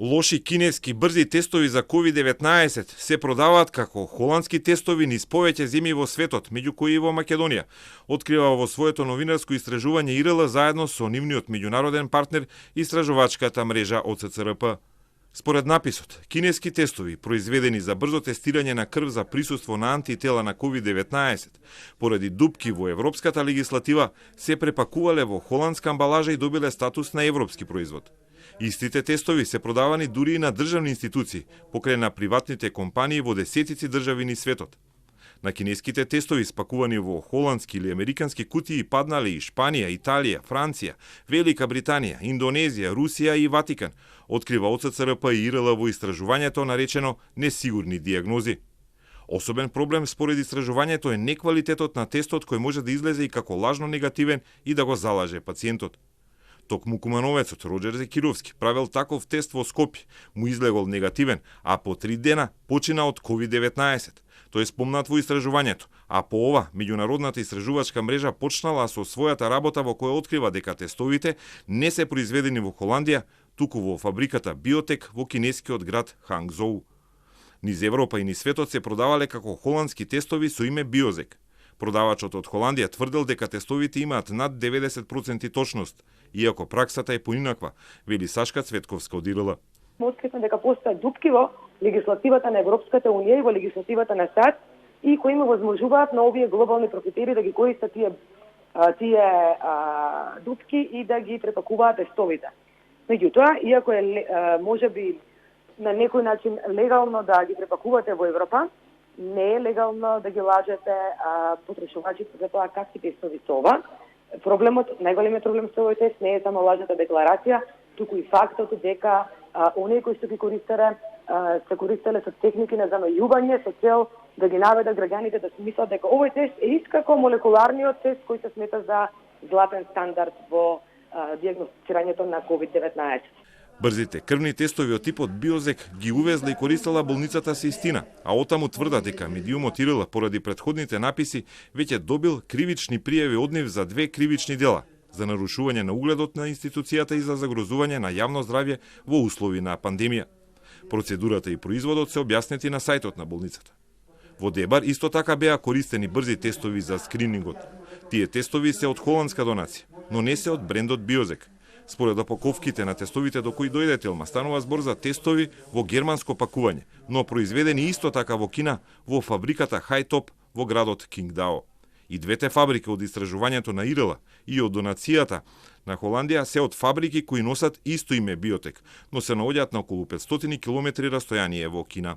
Лоши кинески брзи тестови за COVID-19 се продаваат како холандски тестови низ повеќе земји во светот, меѓу кои и во Македонија, открива во своето новинарско истражување ИРЛ заедно со нивниот меѓународен партнер истражувачката мрежа ОЦЦРП. Според написот, кинески тестови, произведени за брзо тестирање на крв за присуство на антитела на COVID-19, поради дупки во европската легислатива, се препакувале во холандска амбалажа и добиле статус на европски производ. Истите тестови се продавани дури и на државни институции, покрај на приватните компании во десетици држави низ светот. На кинеските тестови спакувани во холандски или американски кутии паднале и Шпанија, Италија, Франција, Велика Британија, Индонезија, Русија и Ватикан, открива ОЦЦРП и ИРЛ во истражувањето наречено несигурни диагнози. Особен проблем според истражувањето е неквалитетот на тестот кој може да излезе и како лажно негативен и да го залаже пациентот. Токму кумановецот Роџер Зекировски правил таков тест во Скопје, му излегол негативен, а по 3 дена почина од COVID-19. Тој е спомнат во истражувањето, а по ова, меѓународната истражувачка мрежа почнала со својата работа во која открива дека тестовите не се произведени во Холандија, туку во фабриката Биотек во кинескиот град Хангзоу. Низ Европа и низ светот се продавале како холандски тестови со име Биозек. Продавачот од Холандија тврдел дека тестовите имаат над 90% точност, иако праксата е поинаква, вели Сашка Цветковска од ИРЛ. Откривме дека постојат дупки во легислативата на Европската унија и во легислативата на САД и кои им возможуваат на овие глобални профитери да ги користат тие дупки и да ги препакуваат тестовите. Меѓутоа, иако е можеби на некој начин легално да ги препакувате во Европа, не е легално да ги лажете потрошувачите за тоа какви тестови се ова. Најголемиот проблем со овој тест не е само лажната декларација, туку и фактот дека оние кои што ги користеле, се користеле со техники на замајување со цел да ги наведат граѓаните да си мислат дека овој тест е ист како молекуларниот тест кој се смета за златен стандард во диагностицирањето на COVID-19. Брзите крвни тестови од типот Биозек ги увезла и користела болницата Систина, а отаму тврда дека медиумот ИРЛ поради претходните написи веќе добил кривични пријави од нив за 2 кривични дела за нарушување на угледот на институцијата и за загрозување на јавно здравје во услови на пандемија. Процедурата и производот се објаснети на сајтот на болницата. Во Дебар исто така беа користени брзи тестови за скринингот. Тие тестови се од холандска донација, но не се од брендот Биозек. Според опаковките на тестовите до кои дојде Телма, станува збор за тестови во германско пакување, но произведени исто така во Кина, во фабриката Хајтоп во градот Кингдао. И двете фабрики од истражувањето на ИРЛ и од донацијата на Холандија се од фабрики кои носат исто име Биотек, но се наоѓаат на околу 500 км растојание во Кина.